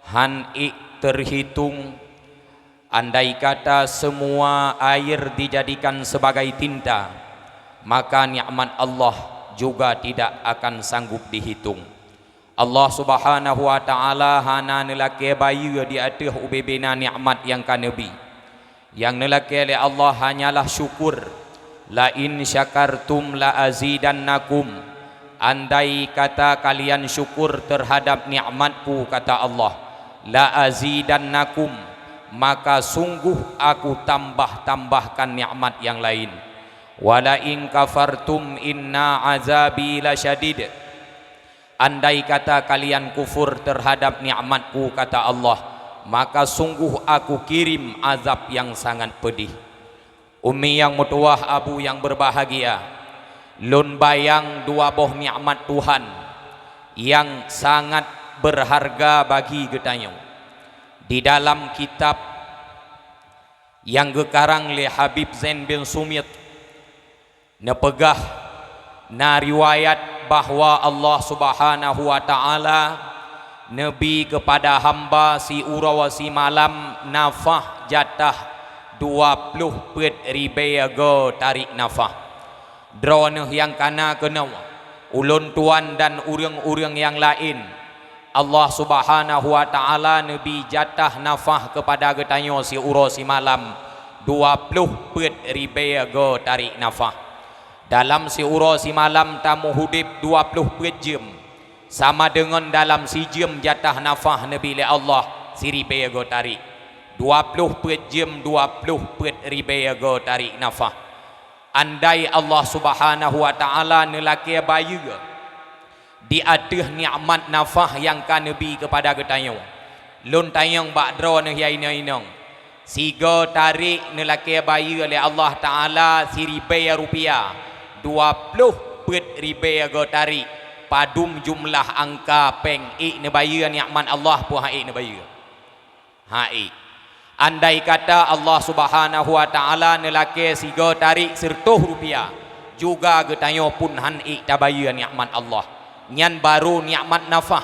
han terhitung. Andai kata semua air dijadikan sebagai tinta, maka nikmat Allah juga tidak akan sanggup dihitung. Allah Subhanahu wa taala hana nelaki bayu di atas ubebena nikmat yang kanebi. Yang nelaki oleh Allah hanyalah syukur. La in syakartum la azidannakum. Andai kata kalian syukur terhadap nikmatku, kata Allah, la azidannakum, maka sungguh aku tambahkan nikmat yang lain. Wala in kafartum inna azabi lasyadid. Andai kata kalian kufur terhadap nikmatku, kata Allah, maka sungguh aku kirim azab yang sangat pedih. Umi yang mutuah, abu yang berbahagia, lun bayang dua boh nikmat Tuhan yang sangat berharga bagi getanyo. Di dalam kitab yang gekarang le Habib Zain bin Sumit nepegah na riwayat bahwa Allah Subhanahu wa taala nabi kepada hamba si urawa si malam nafah jatah 20 pet ribayago tarik nafah drone yang kana kena ulun tuan dan urang-urang yang lain. Allah Subhanahu wa taala nabi jatah nafah kepada getanyo si uro si malam 20 pet ribayago tarik nafah. Dalam si uro si malam tamu hudib 20 pet jam, sama dengan dalam si jam jatah nafah nabi le Allah si ribayago tarik 20 pet jam 20 pet ribayago tarik nafah. Andai Allah Subhanahu wa taala nelaki bayu di atas nikmat nafah yang kan nabi kepada getanyo, lun tayang bakdro ne yainang sigo tarik nelaki bayu oleh Allah taala si rupiah 20 pet ribayago tarik padum jumlah angka peng ne bayu nikmat Allah pu ne bayu andai kata Allah Subhanahu wa taala nelaki sigo tarik 100 rupiah juga getanyo pun han tabayu nikmat Allah. Nyan baru nikmat nafah.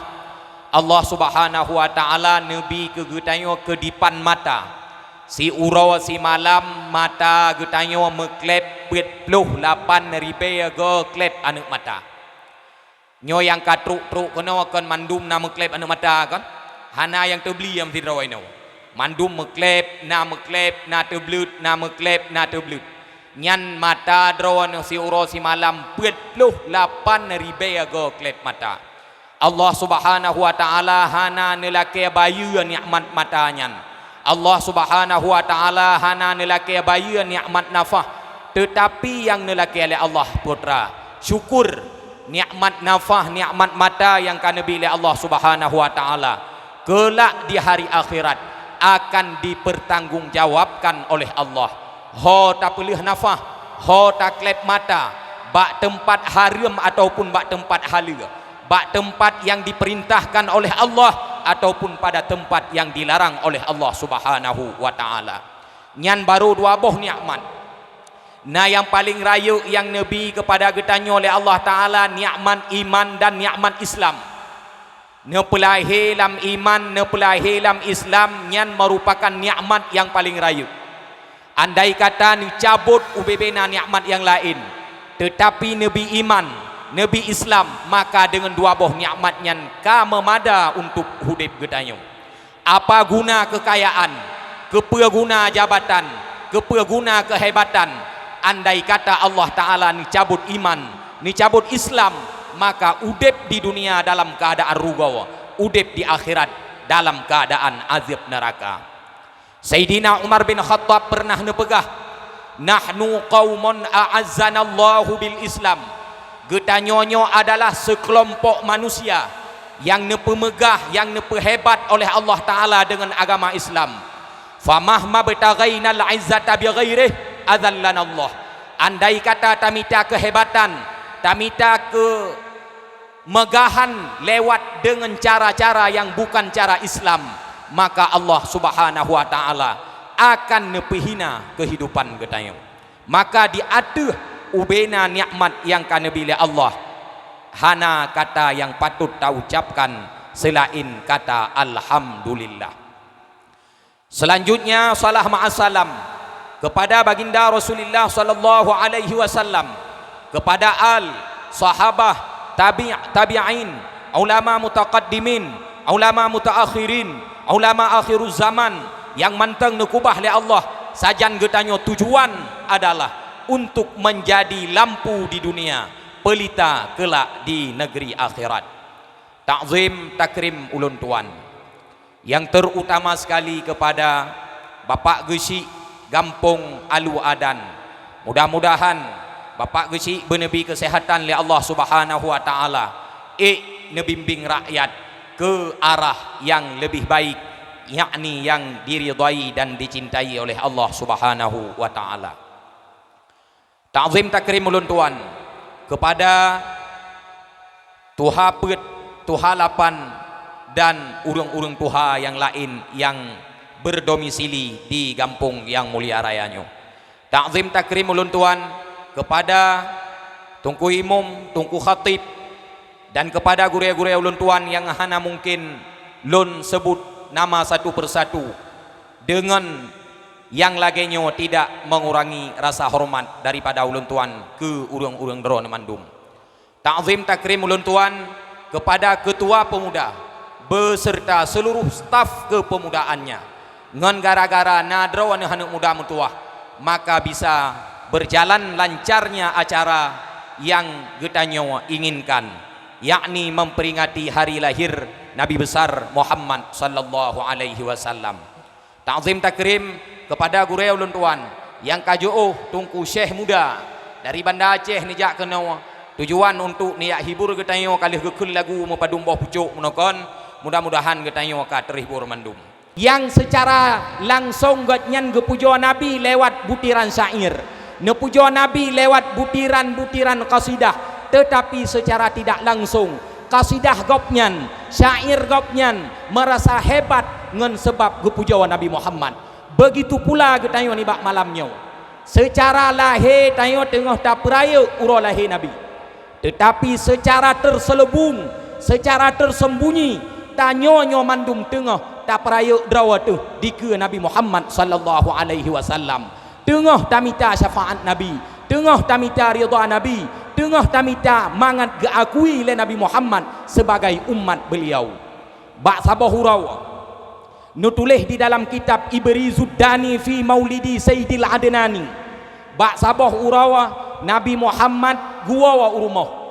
Allah Subhanahu wa taala nabi ke getanyo kedipan mata. Si urau si malam mata getanyo meklep 28 ribayago klep anu mata. Nyo yang katruk-truk kono kon mandum na meklep anu mata kon. Hana yang terbeli yang tidrawai no. Mandum meklep na teblut na meklep na teblut. Nyan mata drawan si uro si malam 28 ribayago klep mata. Allah Subhanahu wa taala hana nelaki bayu nikmat mata nyan. Allah Subhanahu wa taala hana nelaki bayu nikmat nafah, tetapi yang nelaki oleh Allah putra syukur nikmat nafah nikmat mata yang kan nabi oleh Allah Subhanahu wa taala kelak di hari akhirat akan dipertanggungjawabkan oleh Allah. Ho tak pilih nafah, ho tak klep mata, bak tempat haram ataupun bak tempat halal, bak tempat yang diperintahkan oleh Allah ataupun pada tempat yang dilarang oleh Allah Subhanahu wa taala. Nyan baru dua boh nikmat. Nah yang paling rayu yang nabi kepada getanyo oleh Allah taala nikmat iman dan nikmat Islam. Nepelahi lam iman, nepelahi lam Islam nyan merupakan nikmat yang paling rayu. Andai kata ni cabut ubebena nikmat yang lain, tetapi nabi iman, nabi Islam, maka dengan dua boh nikmatnya ka memada untuk hidup getanyo. Apa guna kekayaan, kepa guna jabatan, kepa guna kehebatan, andai kata Allah taala ni cabut iman, ni cabut Islam, maka udep di dunia dalam keadaan rugawa, udep di akhirat dalam keadaan azab neraka. Sayyidina Umar bin Khattab pernah nepegah, nahnu qaumun a'azzanallahu bil Islam. Getanyonyo adalah sekelompok manusia yang nepemegah, yang nepehebat oleh Allah taala dengan agama Islam. Famahma bataghainal izzata bi ghairih adzallana Allah. Andai kata tamita kehebatan, tamita kemegahan lewat dengan cara-cara yang bukan cara Islam, maka Allah Subhanahu wa taala akan nepihina kehidupan getanyo. Maka di aduh ubena nikmat yang kana bila Allah hana kata yang patut ta ucapkan selain kata alhamdulillah. Selanjutnya salah ma'asalam kepada baginda Rasulullah sallallahu alaihi wasallam, kepada al, sahabah, tabi'in, ulama mutaqaddimin, ulama mutaakhirin, ulama akhiruz zaman yang manteng nekubah oleh Allah. Sajan getanyo tujuan adalah untuk menjadi lampu di dunia, pelita kelak di negeri akhirat. Ta'zim takrim ulun tuan, yang terutama sekali kepada Bapak Gesi Gampung Alu Adan. Mudah-mudahan Bapak Gesi bernebi kesehatan oleh Allah Subhanahu wa taala, nebimbing rakyat ke arah yang lebih baik, yakni yang diridai dan dicintai oleh Allah Subhanahu wa taala. Ta'zim takrim ulun tuan kepada Tuha Pet, Tuha Lapan dan urang-urang Tuha yang lain yang berdomisili di kampung yang mulia rayanyo. Ta'zim takrim ulun tuan kepada Tungku Imam, Tungku Khatib, dan kepada guru-guru ulun tuan yang hana mungkin lun sebut nama satu persatu, dengan yang lagenyo tidak mengurangi rasa hormat daripada ulun tuan ke urang-urang dron mandum. Ta'zim takrim ulun tuan kepada ketua pemuda beserta seluruh staf kepemudaannya, ngan gara-gara nadro ane hanuk muda mutuah maka bisa berjalan lancarnya acara yang getanyo inginkan, yakni memperingati hari lahir Nabi besar Muhammad sallallahu alaihi wasallam. Ta'zim takrim kepada guru ulun tuan yang kajuh tungku syekh muda dari Banda Aceh nijak kena tujuan untuk niat hibur getanyo kalih gekul lagu mepadumboh pucuk menokon, mudah-mudahan getanyo ka terhibur mandum. Yang secara langsung getnyan gepujo Nabi lewat butiran syair, nepujo Nabi lewat butiran-butiran qasidah, tetapi secara tidak langsung qasidah gopnyan, syair gopnyan merasa hebat ngan sebab gepujo Nabi Muhammad. Begitu pula getanyo ni bak malamnya secara lahir tayo tengah tak peraya uro lahir Nabi, tetapi secara terselubung, secara tersembunyi tanyonyo mandum tengah tak peraya drawa tu di ke Nabi Muhammad sallallahu alaihi wasallam, tengah tamita syafaat Nabi, tengah tamita ridha Nabi, tengah tamita mangat geakui oleh Nabi Muhammad sebagai umat beliau. Bak sabah hurau nutulis di dalam kitab Ibrizuddani fi Maulidi Sayyidil Adnani, bak sabah urawa Nabi Muhammad gua urumah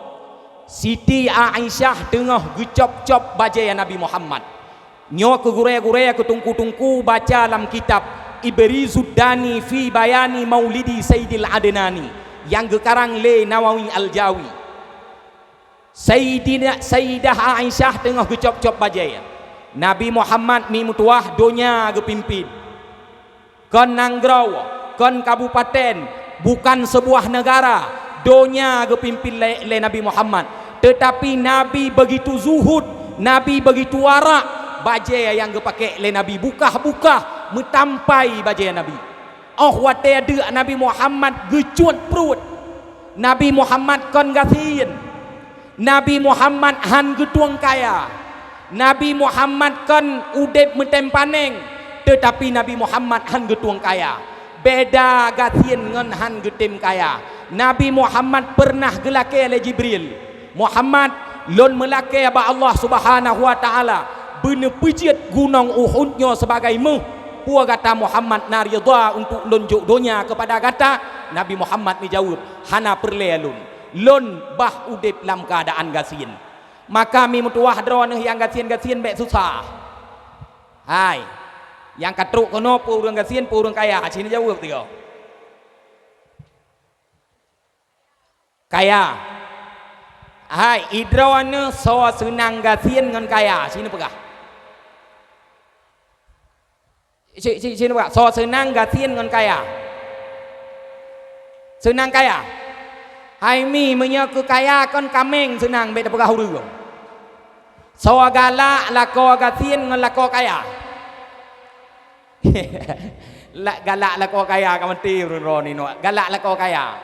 Siti Aisyah tengah gecop-cop bajaya Nabi Muhammad. Nyo ke guraya-guraya ke tungku-tungku baca dalam kitab Ibrizuddani fi Bayani Maulidi Sayyidil Adnani yang gekarang le Nawawi Al-Jawi. Sayyidah Aisyah tengah gecop-cop bajaya Nabi Muhammad mi mutuah donya gepimpin kon nanggrau, kon kabupaten, bukan sebuah negara, donya gepimpin le Nabi Muhammad, tetapi Nabi begitu zuhud, Nabi begitu warak, bajaya yang gepake le Nabi buka-buka metampai bajaya Nabi. Oh wate ada Nabi Muhammad gecut perut, Nabi Muhammad kon gasin, Nabi Muhammad han getuang kaya, Nabi Muhammad kan udep metempaneng, tetapi Nabi Muhammad han getuang kaya. Beda gatien ngan han getem kaya. Nabi Muhammad pernah gelake oleh Jibril. Muhammad lon melake ba Allah Subhanahu wa taala beune pejit gunung Uhudnya sebagai meh. Pua kata Muhammad naridha untuk lonjuk donya kepada kata Nabi Muhammad ni jawab hana perle lun. Lon bah udep dalam keadaan gasien. Maka mi mutuah drone yang gasien-gasien bek susah. Hai. Yang katruk kono pu urang gasien pu urang kaya, sini jawab tiga. Kaya. Hai, idroane so senang gasien ngan kaya, sini pegah. Sini pegah, so senang gasien ngan kaya. Senang kaya. Hai mi menya ke kaya kon kameng senang beda pegah hurung. So galak lako gasien ngan lako kaya. Galak lako kaya kamenti ron ni no. Galak lako kaya.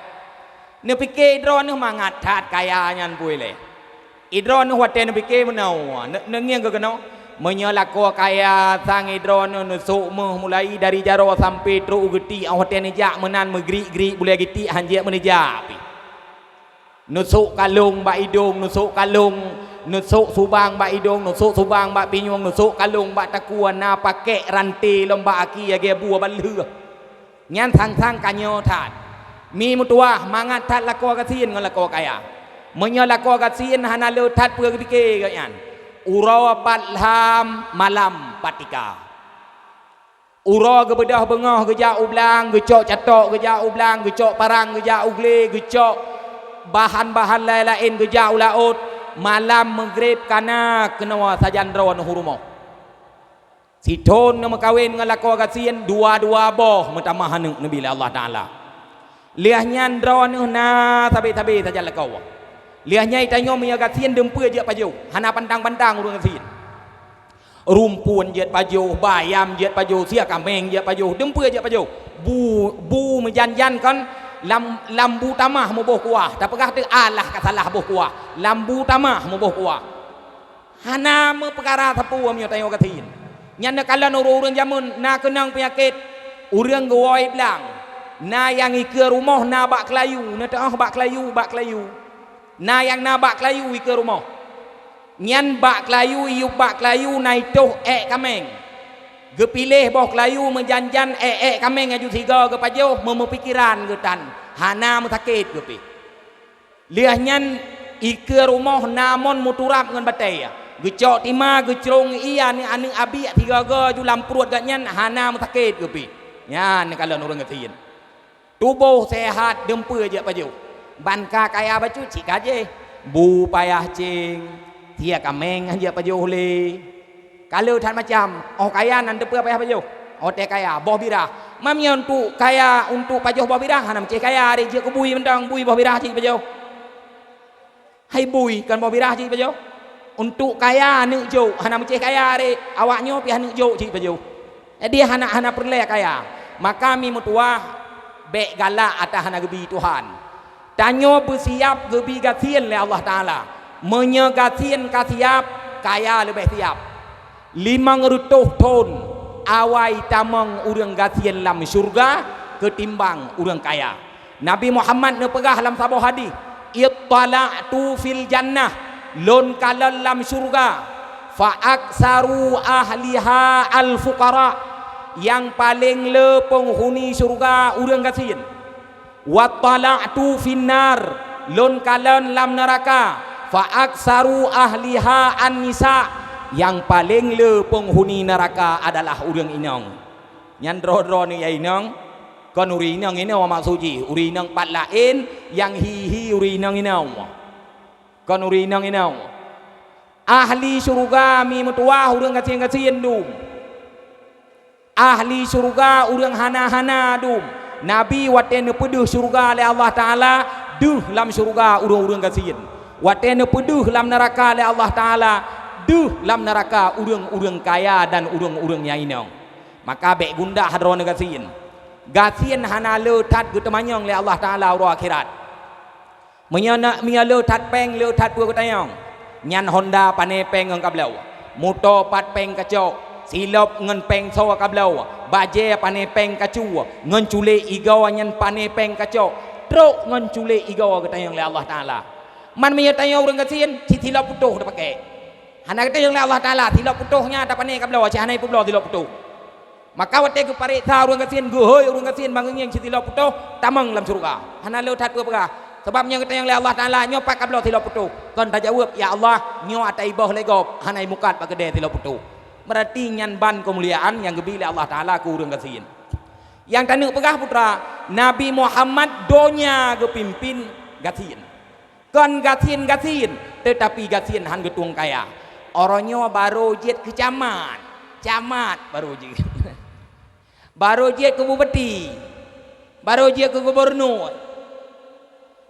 Ne pikir drone mangat that kaya nyan pui le. idron hotel bike menau nengiang ke kenau menyalako kaya sang idron nusuk mulai dari jaro sampai tru geti hotel ni jak menan megri boleh geti hanjek menejak nusuk kalung ba idung nusuk kalung nusuk subang ba idung nusuk subang ba pinyung nusuk kalung ba takuan na pakai rantai lomba aki age buah balhu nyan sang kanyo tat mi mutua mangat tat lako kasin ngol lako kaya menyalako kasin hana le tat pur bike kan uro patham malam patika uro ge bedah bengah ge ja ublang ge cok catok ge ja ublang ge cok parang ge ja ugle ge cok bahan-bahan lain ge ja ulaut malam maghrib kana kenawa sajan ron hurumo sidon nama kawin ngalako kasien dua-dua boh metamah hanu nabi Allah taala liahnya ron na tabe-tabe saja lakau liahnya itanyo mia kasien dempe je paju hana pantang-pantang urang kasien rumpun je paju bayam je paju sia kameng je paju dempe je paju bu menjanjan kan lambu tamah moboh kuah tak pegah tu alah kasalah boh kuah lambu tamah moboh kuah hana me perkara tapu amyo tayo katin nyana kalan urang jamun na kenang penyakit urang gowoi blang na yang ike rumah na bak kelayu na taah bak kelayu na yang na bak kelayu ike rumah nyan bak kelayu iu bak kelayu na itu kameng ge pilih boh kelayu menjanjan kameng aju tiga ge pajo mepikiran ge tan hana mutakit ge pi liahnyan ike rumah namon muturap ngan batai ge cok tima ge crong iya ni anu abi tiga ge ju lamprut ge nyan hana mutakit ge pi nyan kalau urang ngetin tubuh sehat dempe je pajo banka kaya baju cik aje bu payah cing dia kameng aja pajo le kalau tan macam kaya nan depe payah pajo te kaya boh birah mamnya untuk kaya untuk pajo boh birah hanam cik kaya ari je kubui mendang bui boh birah cik pajo hai bui kan boh birah cik pajo untuk kaya nek jo hanam cik kaya ari awaknyo pi nek jo cik pajo dia hana perle kaya maka mi mutua be galak atah hana gebi Tuhan tanyo bersiap gebi gatien le Allah taala menyegatien kasiap kaya lebih siap 500 ton awai tamang urang gatien lam syurga ketimbang urang kaya Nabi Muhammad ne pegah dalam sabah hadis ittala'tu fil jannah lon kalal lam syurga fa aksaru ahliha al fuqara yang paling le penghuni syurga urang gatien wattala'tu finnar lon kalan lam neraka fa aksaru ahliha an nisa yang paling le penghuni neraka adalah urang inang nyan dro ni inang kon uri inang ini maksud ji uri inang pat lain yang hi uri inang inang kon uri inang inang ahli syurga mi mutuah urang gatien dum ahli syurga urang hana dum Nabi watene peduh syurga le Allah taala duh lam syurga urang gatien watene peduh lam neraka le Allah taala duh lam neraka urang kaya dan urang nyainong maka bek gunda hadron gatien hana le tat gutemanyong le Allah taala ro akhirat menyana mia le tat peng le tat pu gutayong nyan Honda pane peng ngang kablau moto pat peng kacok silop ngan peng so kablau baje pane peng kacu ngan cule igau nyan pane peng kacok truk ngan cule igau gutayong le Allah taala man mia tayong urang gatien silop putuh dah pakai hana kata yang Allah taala tilok putuhnya dapat ni kabla wajah hanai publo tilok putuh maka wate ke pare ta urang kasien gohoi urang kasien bangeng yang tilok putuh tamang lam surga hana le that pega sebabnya kata yang Allah taala nyo pak kabla tilok putuh kon ta jawab ya Allah nyo atai boh legop hanai mukat pak gede tilok putuh berarti nyan ban kemuliaan yang gebile Allah taala ku urang kasien yang tanu pegah putra Nabi Muhammad donya gepimpin gatien kon gatien tetapi gatien han getung kaya orangnya baru jet ke camat baru jet ke bupati baru jet ke gubernur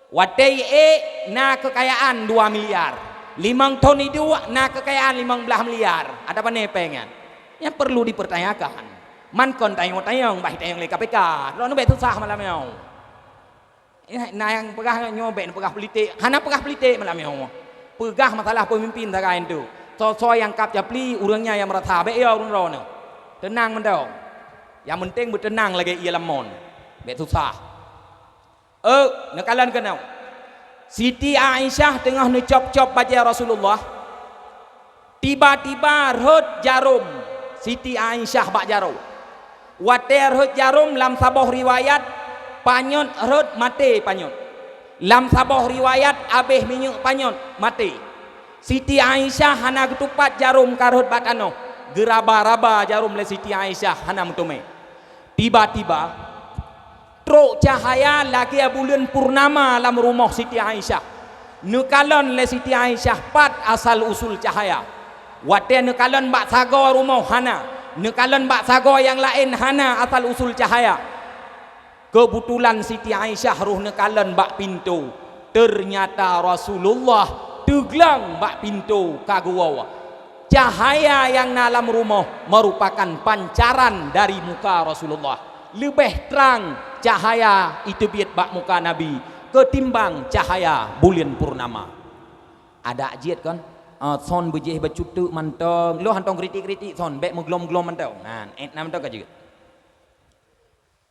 watai na kekayaan 2 miliar 5 ton itu na kekayaan 15 miliar ada apa nih pengen yang perlu dipertanyakan man kon tayong bah tayong le KPK lo nu bet susah malam yang nah yang pegah nyobek pegah politik hana pegah politik malam yang pegah masalah pemimpin sekarang itu. So yang kap japli urangnya yang merata be ya urang rono. Tenang mendau. Yang penting bertenang lagi ia lamon. Be susah. Nekalan kenau. Siti Aisyah tengah necop-cop baca Rasulullah. Tiba-tiba rhut jarum. Siti Aisyah bak jarum. Water rhut jarum lam saboh riwayat panyot rhut mati panyot. Lam saboh riwayat abeh minyak panyot mati. Siti Aisyah hana ketupat jarum karhut batano. Geraba-raba jarum le Siti Aisyah hana mutume. Tiba-tiba truk cahaya lagi bulan purnama dalam rumah Siti Aisyah. Nukalon le Siti Aisyah pat asal usul cahaya. Wate nukalon bak sago rumah hana. Nukalon bak sago yang lain hana asal usul cahaya. Kebetulan Siti Aisyah ruh nukalon bak pintu. Ternyata Rasulullah teglang bak pintu kagua. Cahaya yang dalam rumah merupakan pancaran dari muka Rasulullah. Lebih terang cahaya itu biat bak muka Nabi ketimbang cahaya bulan purnama. Ada ajiat kan? Son bejih bercutuk mantong. Lo hantong kritik-kritik son bek meglom-glom mantong. Nah, nam mantong aja.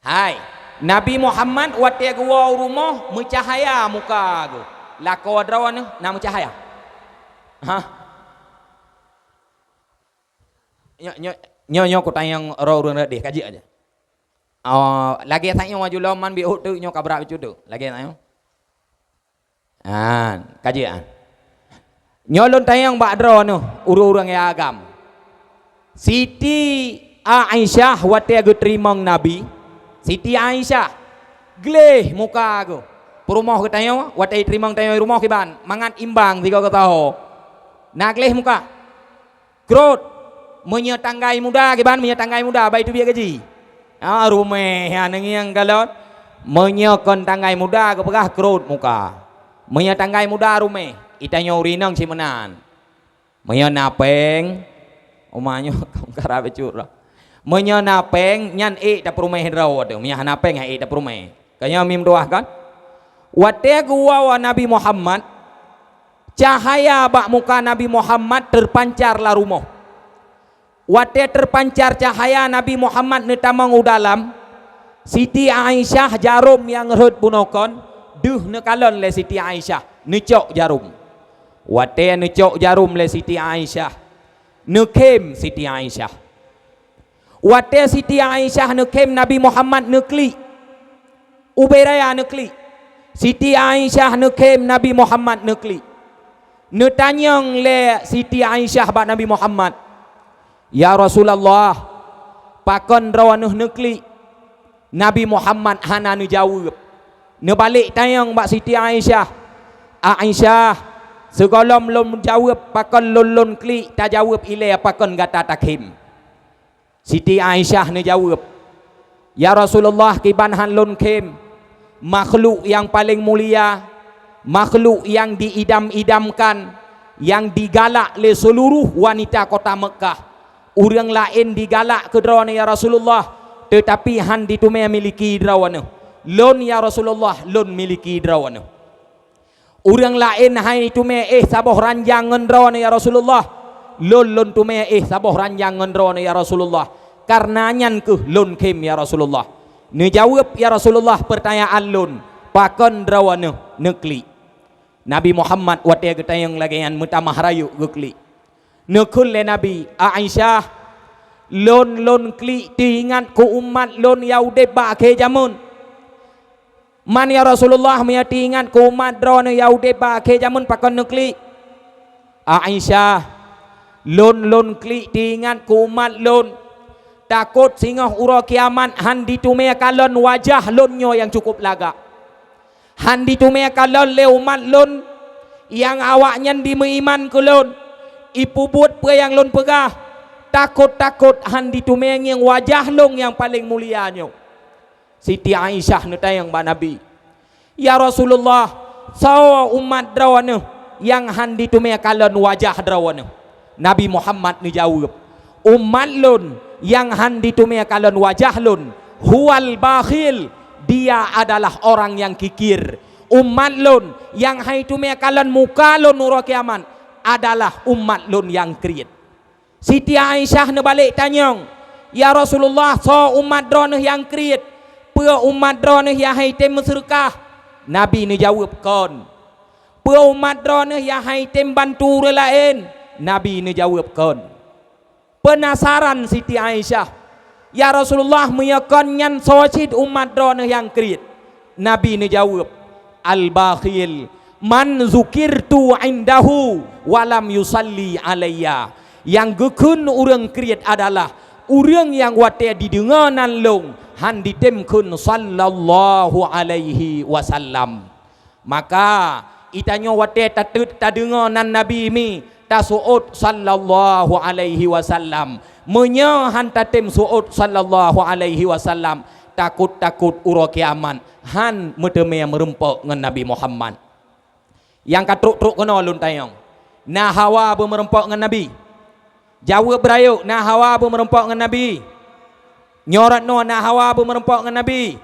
Hai, Nabi Muhammad wate gua rumah mencahaya muka go. Lako adrawan nama cahaya. Hah? Nyo ko tayang ro urang deh kaji aja. Lagi tanya maju loman bi tu nyo kabra bicu tu. Lagi tanya. Kajian. Nyolon tayang bak dro nu urang yang agam. Siti Aisyah wate gu terimang Nabi. Siti Aisyah gleh muka aku. Perumah ke tanya wate terimang tanya rumah kiban. Mangat imbang tiga ke tahu. Nak gleh muka. Grot menyetanggai muda kiban menyetanggai muda baik tu biar gaji. Rumah yang galot menyokon tanggai muda ke pegah kerut muka menyetanggai muda rumah itanya urinang si menan menyenapeng umanya kara becur menyenapeng nyan dapur rumah hidraw tu menyenapeng dapur rumah kaya mim doah kan wate gua Nabi Muhammad cahaya bak muka Nabi Muhammad terpancar lah rumah. Wate terpancar cahaya Nabi Muhammad netamang udalam Siti Aisyah jarum yang rhut bunokon duh nekalon le Siti Aisyah necok jarum. Wate necok jarum le Siti Aisyah nekem Siti Aisyah. Wate Siti Aisyah nekem Nabi Muhammad nekli uberaya nekli. Siti Aisyah nekem Nabi Muhammad nekli. Netanyang le Siti Aisyah ba Nabi Muhammad. Ya Rasulullah pakon rawanuh nekli Nabi Muhammad hana nu jawab nu balik tayang bak Siti Aisyah Aisyah segolom lom jawab pakon lon kli tak jawab ile pakon gata takhim. Siti Aisyah nu jawab ya Rasulullah kiban han lon kem makhluk yang paling mulia makhluk yang diidam-idamkan yang digalak le seluruh wanita kota Mekah. Orang lain digalak ke drawana ya Rasulullah tetapi han ditume miliki drawana lon ya Rasulullah lon miliki drawana. Orang lain hai tume saboh ranjangan drawana ya Rasulullah lon tume saboh ranjangan drawana ya Rasulullah karena nyan ke lon kem ya Rasulullah. Ne jawab ya Rasulullah pertanyaan lon pakon drawana nekli. Nabi Muhammad wate getayang lagian mutamah rayu gekli. Nekul le Nabi Aisyah lon kli tingat ku umat lon yaude ba ke jamun man ya Rasulullah maya tingat ku umat drone yaude ba ke jamun pakon nekli. Aisyah lon kli tingat ku umat lon takut singoh uro kiamat han ditume kalon wajah lonyo yang cukup laga han ditume kalon le umat lon yang awaknya dimeiman ke lon ipubut pe yang lon pegah takut han ditumeng yang wajah long yang paling mulianya. Siti Aisyah netayang ba Nabi ya Rasulullah sawa umat drawana yang han ditumeng kalon wajah drawana. Nabi Muhammad ni jawab umat lon yang han ditumeng kalon wajah lon huwal bakhil dia adalah orang yang kikir Umat lun yang hai tu me kalan muka lun nuro kiamat adalah umat lun yang kriit. Siti Aisyah ne balik tanya, ya Rasulullah, so umat drone yang kriit, pua umat drone yang hai tem sedekah. Nabi ne jawab kon. Pua umat drone yang hai tem bantu orang lain. Nabi ne jawab kon. Penasaran Siti Aisyah, ya Rasulullah, meyakan nyan socid umat drone yang kriit. Nabi ne jawab, al-bakhil man zukirtu indahu walam yusalli alayya. Yang gekun orang kriat adalah orang yang wate didengar nan long han ditemkun sallallahu alaihi wasallam. Maka itanya wate tatut tadengar nan nabi mi tasuut sallallahu alaihi wasallam, menya han tatem suut sallallahu alaihi wasallam, takut-takut uro kiamat han medeme merempok ngan Nabi Muhammad. Yang katruk-truk kena lun tayang. Nah hawa bermerempok ngan Nabi. Jawab berayuk, nah hawa bermerempok ngan Nabi. Nyorat no nah hawa bermerempok ngan Nabi.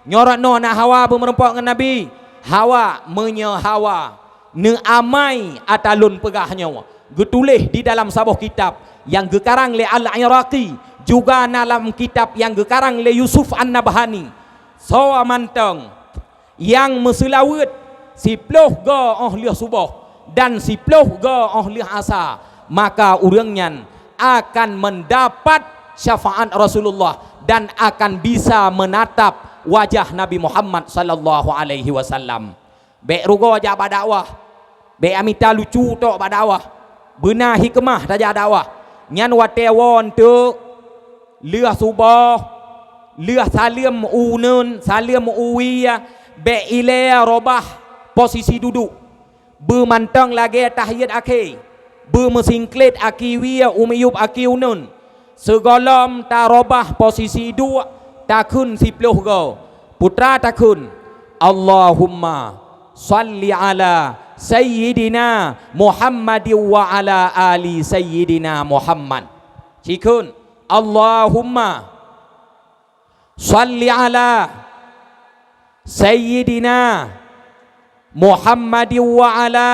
Nyorat no nah hawa bermerempok ngan Nabi. Hawa menya hawa ne amai atalun pegahnya. Getulih di dalam sabuh kitab yang gekarang le Al-Iraqi, juga dalam kitab yang gekarang le Yusuf An-Nabhani. So amantang yang meselawat siploh ga liah subuh dan siploh ga liah asa, maka urangnya akan mendapat syafaat Rasulullah dan akan bisa menatap wajah Nabi Muhammad sallallahu alaihi wasallam. Be rugo aja badakwah, be amita lucu tok badakwah, benar hikmah taja dakwah. Nyan watewon tu liah subuh, liah salim unun, salim uwiya, be ilea robah posisi duduk, bermantang lagi tahiyat akhir, bermesingklet akiwiya umiyub akiunun, segolam tarobah posisi dua, takun sipluh go, putra takun, Allahumma salli ala Sayyidina Muhammad wa ala ali Sayyidina Muhammad. Cikun, Allahumma salli ala Sayyidina Muhammad wa ala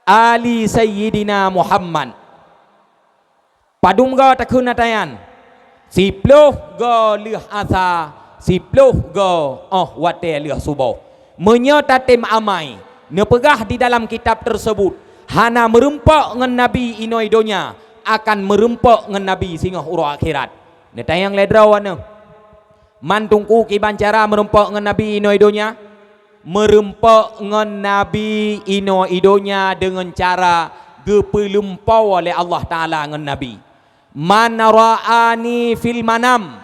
ali Sayyidina Muhammad. Padum ga takun atayan. Sipluh ga lih asa, sipluh ga wate lih subuh. Menyatatim amai nepegah di dalam kitab tersebut hana merempak ngan Nabi inoidonya akan merempak ngan Nabi singah uro akhirat. Netayang ledrawana mantungku kibancara merempak ngan Nabi inoidonya, merempak ngan Nabi inoidonya dengan cara gepelumpau oleh Allah Ta'ala ngan Nabi. Man ra'ani fil manam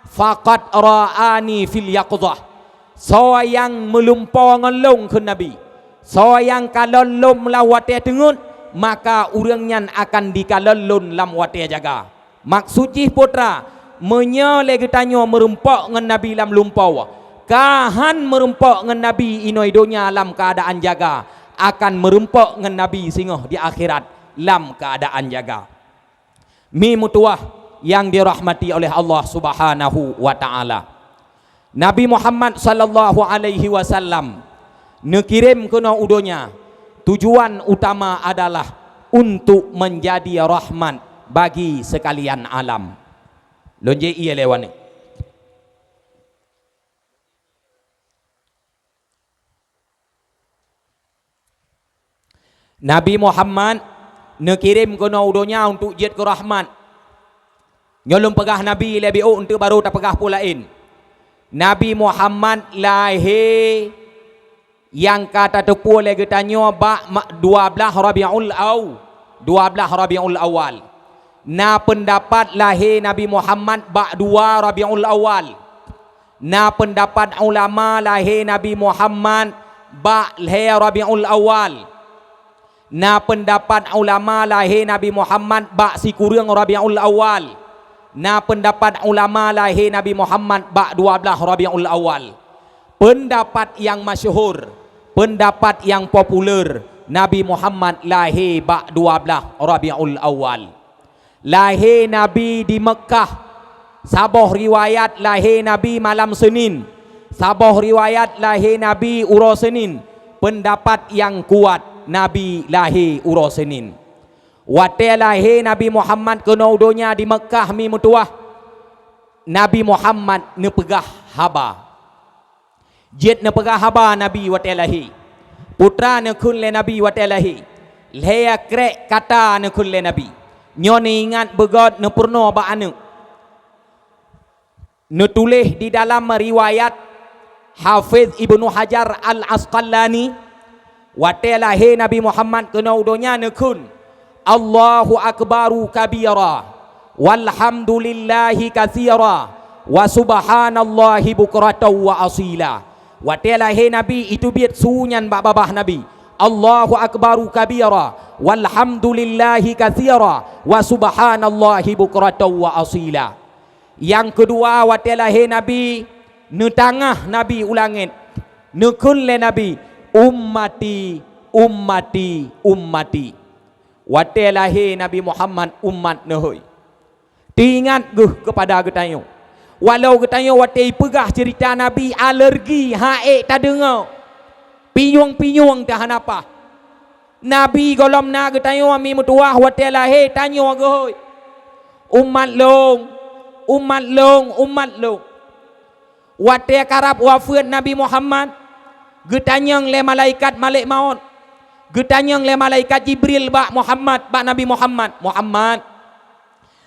faqad ra'ani fil yaqzah. So yang melumpau ngelong ke Nabi, so yang kalolom la wate tengut, maka urangnya akan dikalolon lam wate jaga. Maksudnya putra menyale getanyo merempak ngan Nabi lam lumpau, kahan merempak ngan Nabi inoidonya lam keadaan jaga, akan merempak ngan Nabi singoh di akhirat lam keadaan jaga. Mi mutuah yang dirahmati oleh Allah Subhanahu wa taala. Nabi Muhammad sallallahu alaihi wasallam nekirim kena udonya, tujuan utama adalah untuk menjadi rahmat bagi sekalian alam. Lonje iya lewane. Nabi Muhammad nekirim kena udonya untuk jid ke rahmat. Nyolong pegah Nabi lebih untuk baru tak pegah pulain. Nabi Muhammad lahir yang kata tepu lagi tanya ba 12 Rabiul Awal. Na pendapat lahir Nabi Muhammad ba 2 Rabiul Awal. Na pendapat ulama lahir Nabi Muhammad ba lahir Rabiul Awal. Na pendapat ulama lahir Nabi Muhammad ba sikurang Rabiul Awal. Na pendapat ulama lahir Nabi Muhammad ba 12 Rabiul Awal. Pendapat yang masyhur, pendapat yang populer, Nabi Muhammad lahir ba 12 Rabiul Awal. Lahir Nabi di Mekah. Sabuh riwayat lahir Nabi malam Senin. sabah riwayat lahir Nabi Uro Senin, pendapat yang kuat Nabi lahir Uro Senin. Wate lahir Nabi Muhammad kena udonya di Mekah mi mutuah, Nabi Muhammad ne pegah haba, jet ne pegah haba Nabi wate lahir, putra ne kun le Nabi wate lahir, leya krek kata ne kun le Nabi, nyoni ingat begot ne purno ba anu. Nutulis di dalam riwayat Hafiz Ibnu Hajar Al-Asqalani, wate lahir Nabi Muhammad kena udonya nekun Allahu akbaru kabira walhamdulillahi katsira wa subhanallahi bukratan wa asila. Wate lahir Nabi itu biat sunyan babah Nabi, Allahu akbaru kabira walhamdulillahi katsira wa subhanallahi bukratan wa asila. Yang kedua, wate lahir Nabi ne tangah Nabi ulangit ne kun le Nabi ummati ummati ummati. Wate lahir Nabi Muhammad umat ne hoi. Tingat geh kepada getanyo, walau getanyo wate pegah cerita Nabi alergi haek tak dengar, pinyung-pinyung tak hanapa. Nabi golom na getanyo ami mutuah wate lahir tanyo ge hoi, umat long umat long umat long. Wate karab wafat Nabi Muhammad, getanyang le malaikat malik maut, getanyang le malaikat Jibril bak Muhammad, bak Nabi Muhammad, Muhammad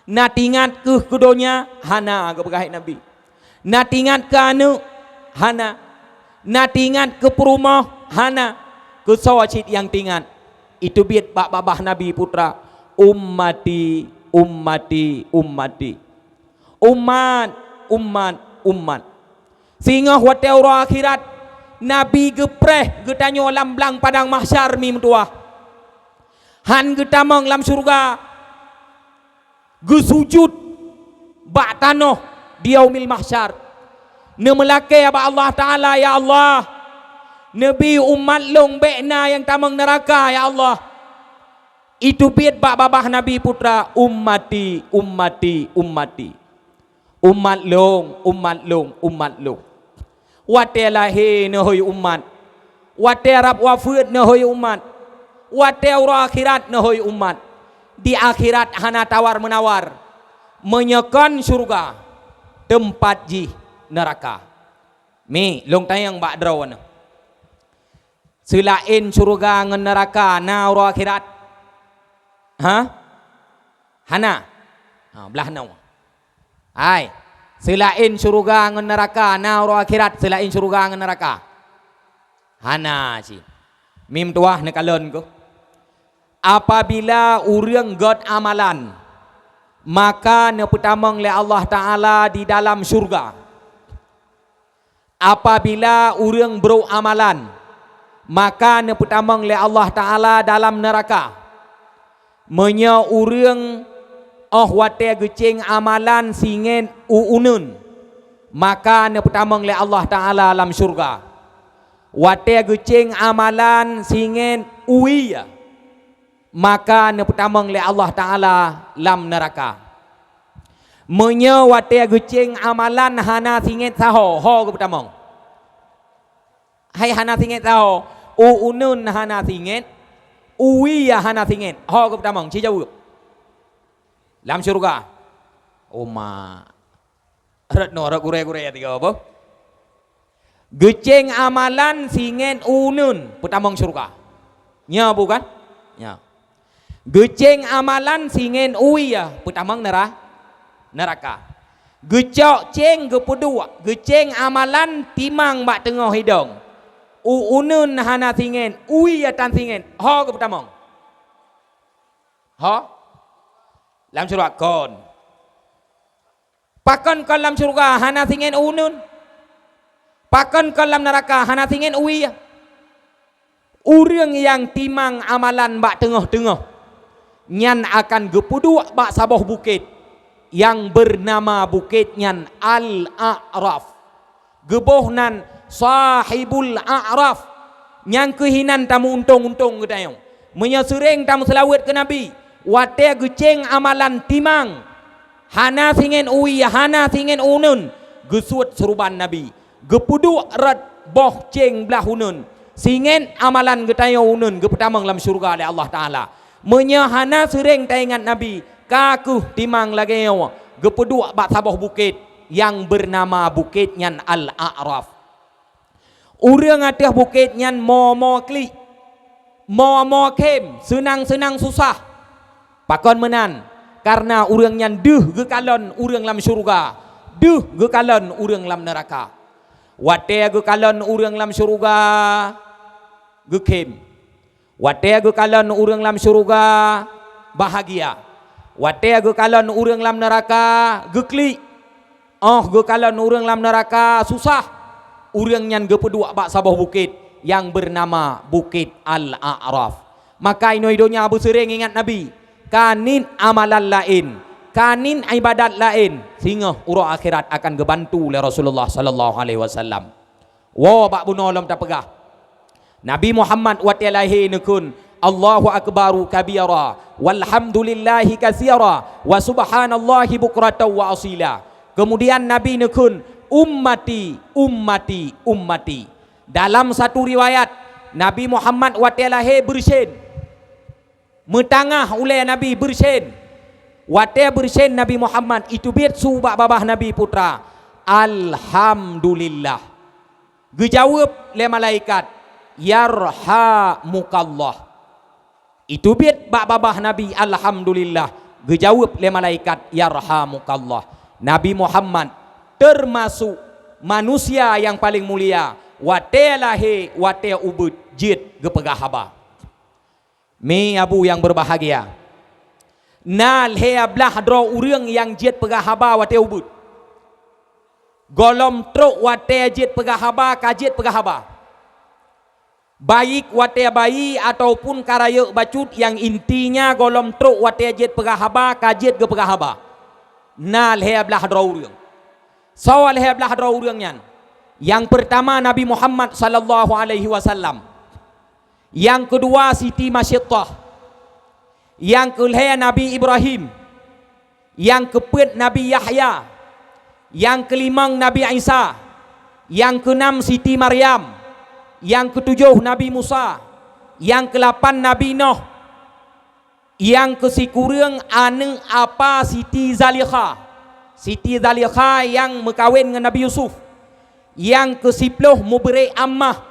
natingat ke kudonya hana ke pegahit Nabi, natingat ke anu hana, natingat ke perumah hana, ke sawacit yang tingat itu biat bak babah Nabi putra ummati ummati ummati, umat umat umat. Sehingga wate ura akhirat Nabi gepreh getanyo lamblang padang mahsyar mi mentua, han getamang lam surga gesujud bak tanoh di yaumil mahsyar, ne melake aba Allah Taala, ya Allah Nabi umat long bekna yang tamang neraka, ya Allah. Itu piat bak babah Nabi putra ummati ummati ummati, umat long umat long umat long. Wate lahir ne hoi umat, wate arab wafat ne hoi umat, wate ura akhirat ne hoi umat. Di akhirat hana tawar menawar, menyekan surga, tempat ji neraka. Mi long tayang bak drawan, selain surga ngan neraka na ura akhirat, ha hana belah nau. Hai, selain surga ngan neraka na ura akhirat, selain surga ngan neraka hana si mim tuah ne kalon ko. Apabila urang god amalan, maka ne pertamang le Allah Taala di dalam surga. Apabila urang bro amalan, maka ne pertamang le Allah Taala dalam neraka. Menya urang wate geceng amalan singen uunun, maka ne pertamang le Allah Taala dalam surga. Wate geceng amalan singen uiya, maka ne pertamang le Allah Taala lam neraka. Menya wate geceng amalan hana singet saho ho ke pertamang. Hai hana singet saho, uunun hana singet, uwiya hana singet ho ke pertamang ci jawab. Lam surga. Oma retno ra gure-gure ya tiga apa? Geceng amalan singet unun pertamang surga. Nya bukan? Nya. Geceng amalan singen uya pertamang neraka. Gecok ceng gepedua, geceng amalan timang bak tengah hidung. Uunun hana singen, uya tan singen. Ho ke pertamang. Ho? Lam surga kon. Pakon kon lam surga hana singen unun. Pakon kon lam neraka hana singen uya. Urang yang timang amalan bak tengah-tengah, nyan akan gepuduk bak sabah bukit yang bernama bukit nyan Al-A'raf. Gebohnan sahibul A'raf, yang kehinan tamu untung-untung gedayong. Menyesering tamu selawat ke Nabi. Wate geceng amalan timang, hana singen uwi, hana singen unun, gesut seruban Nabi. Gepuduk rat boh ceng belah hunun. Singen amalan getayo hunun gepetamang lam syurga oleh Allah Ta'ala. Menyahana sering taingat Nabi. Kakuh timang lagi gepuduk bak sabah bukit yang bernama bukit nyan Al-A'raf. Urang atas bukit nyan mo klik. Mo kem, senang susah. Pakon menan karena urang nyan deuh gekalon urang lam syurga. Deuh gekalon urang lam neraka. Wate gekalon urang lam syurga gekem. Wate gekalon urang lam syurga bahagia. Wate gekalon urang lam neraka geklik. Gekalon urang lam neraka susah. Urang nyan gepedua bak sabah bukit yang bernama Bukit Al-A'raf. Maka ino-idonya Abu sering ingat Nabi. Kanin amalan lain, kanin ibadat lain, sehingga urang akhirat akan gebantu oleh Rasulullah sallallahu alaihi wasallam. Wa bak bunolom tak pegah. Nabi Muhammad wa ta'alahi nekun Allahu akbaru kabira walhamdulillahi katsira wa subhanallahi bukratan wa asila. Kemudian Nabi nekun ummati ummati ummati. Dalam satu riwayat Nabi Muhammad wa ta'alahi bersin metangah oleh Nabi bersin. Wate bersin Nabi Muhammad itu biat subak babah Nabi putra. Alhamdulillah. Gejawab le malaikat yarhamukallah. Itu biat bak babah Nabi alhamdulillah. Gejawab le malaikat yarhamukallah. Nabi Muhammad termasuk manusia yang paling mulia. Wate lahe wate ubud jid gepegah haba. Me abu yang berbahagia. Nal he ablah dro urang yang jid pegah haba wate ubud. Golom truk wate jid pegah haba kajid pegah haba. Baik wate bayi ataupun karayuk bacut yang intinya golom truk wate jid pegah haba kajid ge pegah haba. Nal he ablah dro urang. Soal he ablah dro urang nyan. Yang pertama Nabi Muhammad sallallahu alaihi wasallam. Yang kedua Siti Masyittah. Yang kelima Nabi Ibrahim. Yang keempat Nabi Yahya. Yang kelima Nabi Isa. Yang keenam Siti Maryam. Yang ketujuh Nabi Musa. Yang ke-8 Nabi Nuh. Yang ke-10 ane apa Siti Zalikha. Siti Zalikha yang berkahwin dengan Nabi Yusuf. Yang ke-10 Mubri Ammah.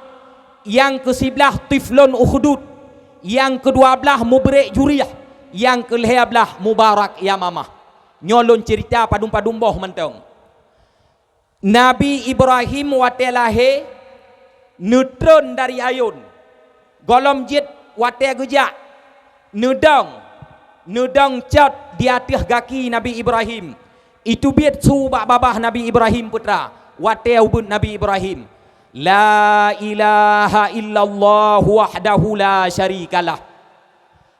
Yang ke-11 Tiflun Ukhdud. Yang ke-12 Mubri Juriyah. Yang ke-13 Mubarak Yamamah. Nyolon cerita padum-padum boh mentong. Nabi Ibrahim wate lahe neutron dari ayun. Golom jid wate gejak. Nedang cat di atas kaki Nabi Ibrahim. Itu biat subak babah Nabi Ibrahim putra. Wate ubud Nabi Ibrahim. La ilaha illallah wahdahu la syarikalah.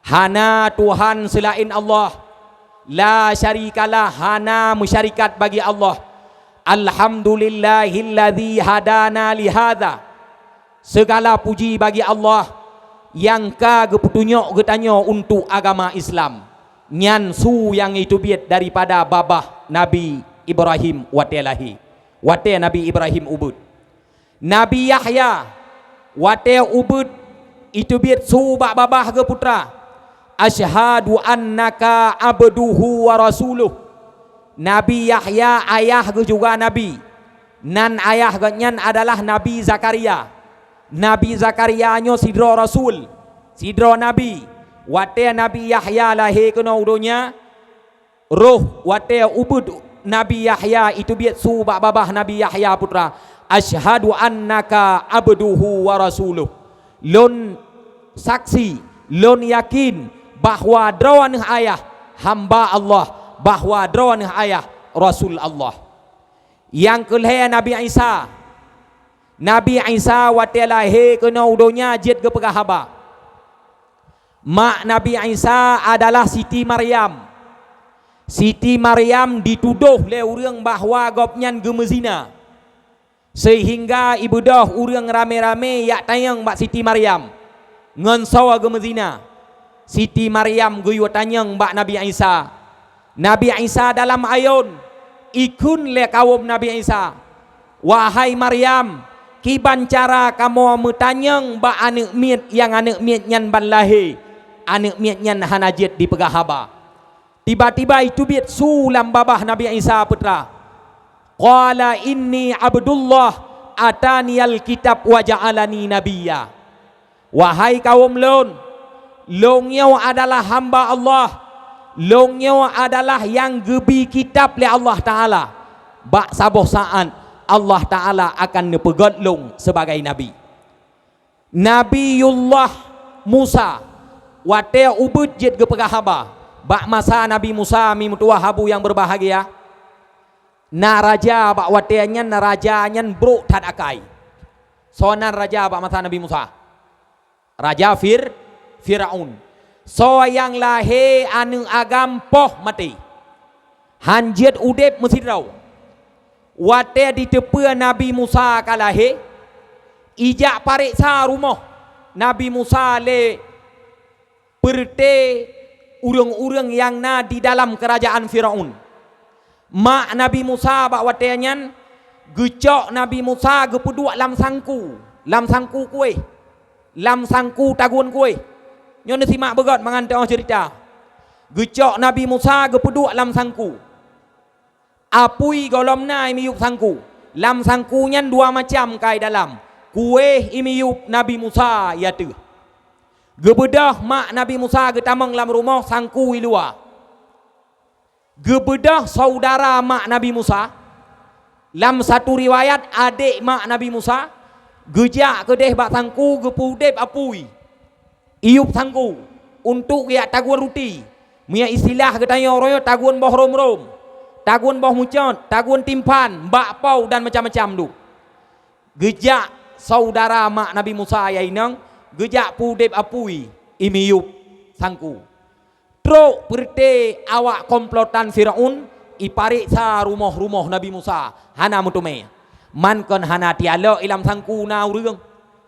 Hana Tuhan selain Allah. La syarikalah, hana musyarikat bagi Allah. Alhamdulillahilladzi hadana lihadza. Segala puji bagi Allah yang ka gepetunjuk getanya untuk agama Islam. Nyan su yang itu biat daripada babah Nabi Ibrahim watelahi. Wate Nabi Ibrahim ubud. Nabi Yahya wate ubud itu biat subak babah ke putra. Asyhadu annaka abduhu wa rasuluh. Nabi Yahya ayah ke juga Nabi. Nan ayah genyan adalah Nabi Zakaria. Nabi Zakaria nyo sidro Rasul, sidro Nabi. Wate Nabi Yahya lahir kena udonya roh wate ubud Nabi Yahya itu biat subak babah Nabi Yahya putra. Asyhadu annaka abduhu wa rasuluh. Lon saksi, lon yakin bahwa drawan ayah hamba Allah, bahwa drawan ayah Rasul Allah. Yang kelima Nabi Isa. Nabi Isa wate lahir kena udonya jid ke pegahaba. Mak Nabi Isa adalah Siti Maryam. Siti Maryam dituduh le urang bahwa gopnyan gemezina. Sehingga ibu dah urang rame-rame yak tayang mbak Siti Maryam ngan sawa gemezina. Siti Maryam guyu tanyang mbak Nabi Isa. Nabi Isa dalam ayun ikun le kaum Nabi Isa. wahai Maryam, kiban cara kamu metanyang ba anak miet yang anak miet nyan ban lahir, anak miet nyan hanajit di pegahaba. Tiba-tiba itu biat sulam babah Nabi Isa putra. Qala inni abdullah ataniyal kitab wa ja'alani nabiyya. Wahai kaum lon, longnya adalah hamba Allah. Longnya adalah yang gebi kitab le Allah Ta'ala. Bak saboh saat Allah Ta'ala akan nepegot long sebagai nabi. Nabiullah Musa wate ubud jet ke pegahaba. Bak masa Nabi Musa mi mutua habu yang berbahagia. Na raja bak wateanyan na rajanyan bro tad akai. Sonan raja bak masa Nabi Musa. Raja Firaun. So yang lahe anu agam poh mati. Hanjet udep mesti rau. Wate di tepe Nabi Musa kalahe. Ijak pariksa rumah Nabi Musa le perte urang-urang yang na di dalam kerajaan Firaun. Mak Nabi Musa bak wateanyan gecok Nabi Musa gepuduk lam sangku kue. Lam sangku tagun kue. Nyon simak begot mangantau cerita. Gecok Nabi Musa gepuduk lam sangku. Apui golom na imiyup sangku. Lam sangkunya dua macam kai dalam. Kue imiyup Nabi Musa ya tu. Gebedah mak Nabi Musa getamang lam rumah sangku luar. Gebedah saudara mak Nabi Musa. Lam satu riwayat adik mak Nabi Musa. Gejak kedeh bak sangku gepudep apui. Iup sangku untuk ya taguan ruti. Mia istilah ketanya royo taguan boh rom-rom. Taguan boh mucot, taguan timpan, bakpau dan macam-macam tu. Gejak saudara mak Nabi Musa ya inang. Gejak pudep apui imiyup sangku. Truk perte awak komplotan Firaun ipariksa rumah-rumah Nabi Musa. Hana mutume. Man kon hana tiala ilam sangku na urang.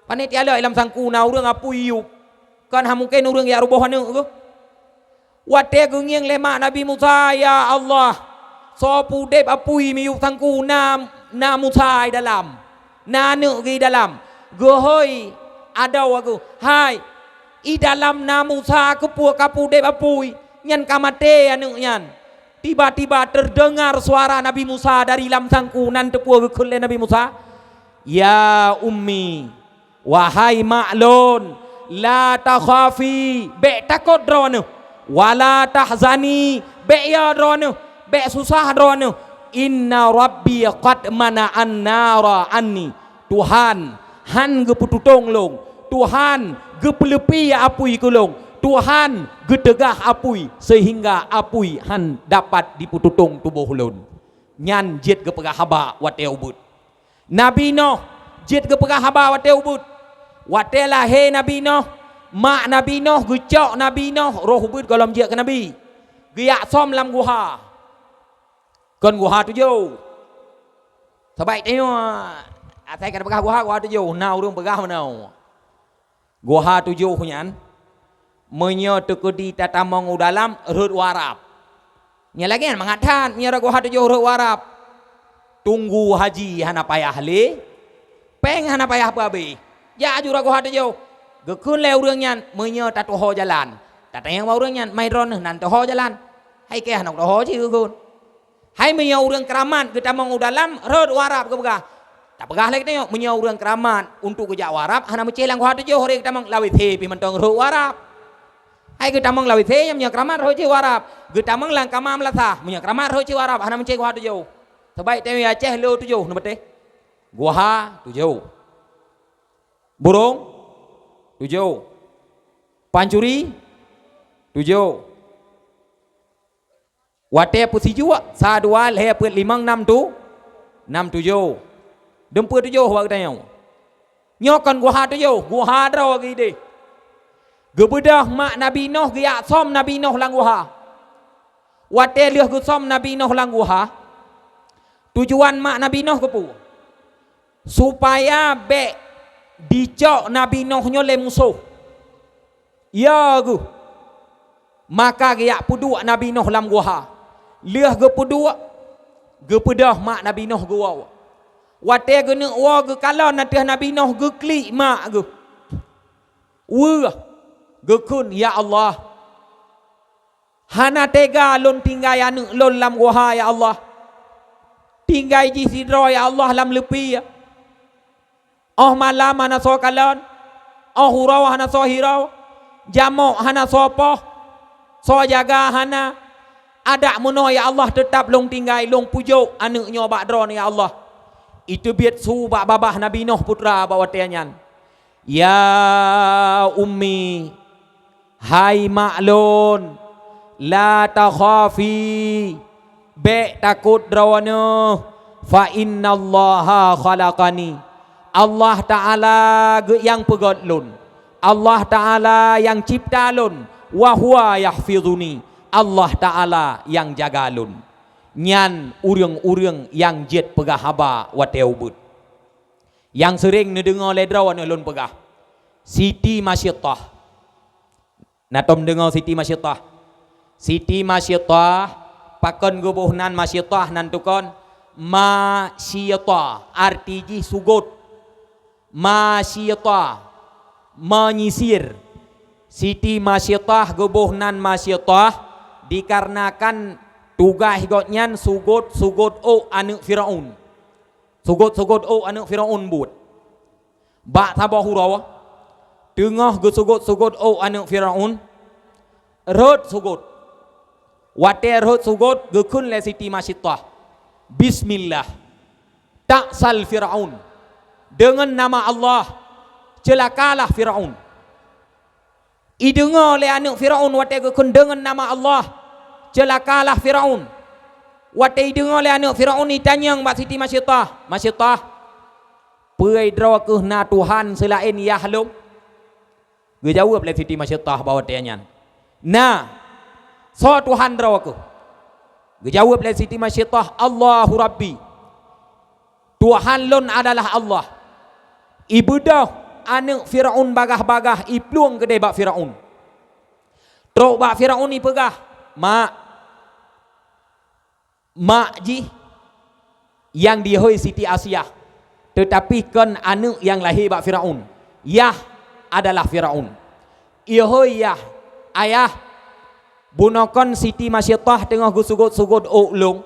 Pane tiala ilam sangku na urang apui yup. Kon ha mungkin urang ya ruboh anu ke. Wate gengiang lemak Nabi Musa ya Allah. So pudep apui miyup sangku na Musa dalam. Na anu gi dalam. Gohoi ada aku, hai, i dalam namu sa kepua kapu dep apui, nyan kamate anu nyan. Tiba-tiba terdengar suara Nabi Musa dari lam sangku nan tepua kekule Nabi Musa. Ya ummi, wahai maklon, la takhafi, be takut drone, wala tahzani, be ya drone, be susah drone. Inna rabbi qad mana'an nara anni. Tuhan, han gepututong long. Tuhan gepelepi apui kulong. Tuhan gedegah apui sehingga apui han dapat dipututong tubuh ulun. Nyan jet gepegah haba wate ubud. Nabi Nuh jet gepegah haba wate ubud. Wate lahe Nabi Nuh, mak Nabi Nuh gecok Nabi Nuh roh ubud golom jet ke Nabi. Giak som lam guha. Kon guha tu jauh. Sebaik tengok saya kena pegah guha tu jauh. Nah urung pegah mana. Guha tujuh nyan menyo tekedi tatamong dalam rut warap. Nya lagi kan mengatan nya guha tujuh rut warap. Tunggu haji hana payah le. Peng hana payah babe. Ya ajura guha tujuh. Gekun le urang nyan menyo tatuho jalan. Tatayang urang nyan mai ron nan tuho jalan. Hai ke hanok tuho ji gekun. Hai menyo urang keramat ketamong dalam rut warap ke begah. Tak pegah lagi tengok menyau urang keramat untuk kerja warap hana mencelang gua tujuh hari kita mang lawit he pi mentong ro warap. Hai kita mang lawit he yang menyau keramat ro ci warap. Kita mang lang kamam latah menyau keramat ro ci warap hana menceng gua tujuh. Sebaik tengok Aceh lo tujuh nu bete. Gua tujuh. Burung tujuh. Pancuri tujuh. Wate pusi jua sa dua le put limang enam tu 67. Dempur tujuh wak tanya. Nyokan gua tujuh, gua draw lagi deh. Gebedah mak Nabi Nuh giak som Nabi Nuh lang gua. Wate liah gu som Nabi Nuh lang gua. Tujuan mak Nabi Nuh kepu. Supaya be dicok Nabi Nuh nyole musuh. Ya gu. Maka giak puduk Nabi Nuh lang gua. Liah gu puduk. Gebedah mak Nabi Nuh gua. Wate gena wa ge kalau natih Nabi Nuh ge klik mak ge. Wah ge kun ya Allah. Hana tega lon tinggai anu lon lam goha ya Allah. Tinggai ji sidro ya Allah lam lepi ya. Oh malam hana so kalon. Oh hurau hana so hirau. Jamok hana so poh. So jaga hana. Ada muno ya Allah tetap long tinggai long pujuk anu nyo bakdron ya Allah. Itu biat su bak babah Nabi Nuh putra bawa tianyan. Ya ummi, hai maklun, la takhafi, be takut drawana, fa inna Allaha khalaqani. Allah Ta'ala yang pegot lun. Allah Ta'ala yang cipta lun. Wa huwa yahfizuni. Allah Ta'ala yang jaga lun. Nyan urang-urang yang jet pegah haba wateu but. Yang sering dengar ledraw anu lun pegah. Siti Masyittah. Natom dengar Siti Masyittah. Siti Masyittah pakon gobohnan Masyittah nantukon Masyittah arti sugut. Masyittah menyisir. Siti Masyittah gobohnan Masyittah dikarenakan tugas gotnyan sugut o anu Firaun. Sugut o anu Firaun but. Bak tabah hurawa. Tengah ge sugut o anu Firaun. Rot sugut. Wate rot sugut ge kun le Siti Masyittah. Bismillah. Taksal Firaun. Dengan nama Allah celakalah Firaun. Idengar le anu Firaun wate ge kun dengan nama Allah celakalah Firaun. Wate dengar le anak Firaun ni tanya mbak Siti Masyittah. Masyittah, pai draw ke na Tuhan selain Yahlum? Ge jawab le Siti Masyittah bawa tanya. Nah, so Tuhan draw ke. Ge jawab le Siti Masyittah, Allahu Rabbi. Tuhan lun adalah Allah. Ibadah anak Firaun bagah-bagah ipluang gede bak Firaun. Trok bak Firaun ni pegah, mak ji yang dihoi Siti Asiyah, tetapi kan anak yang lahir bak Firaun. Yah adalah Firaun. Ihoi yah ayah bunokon Siti Masyittah tengah gusugut-sugut ulung.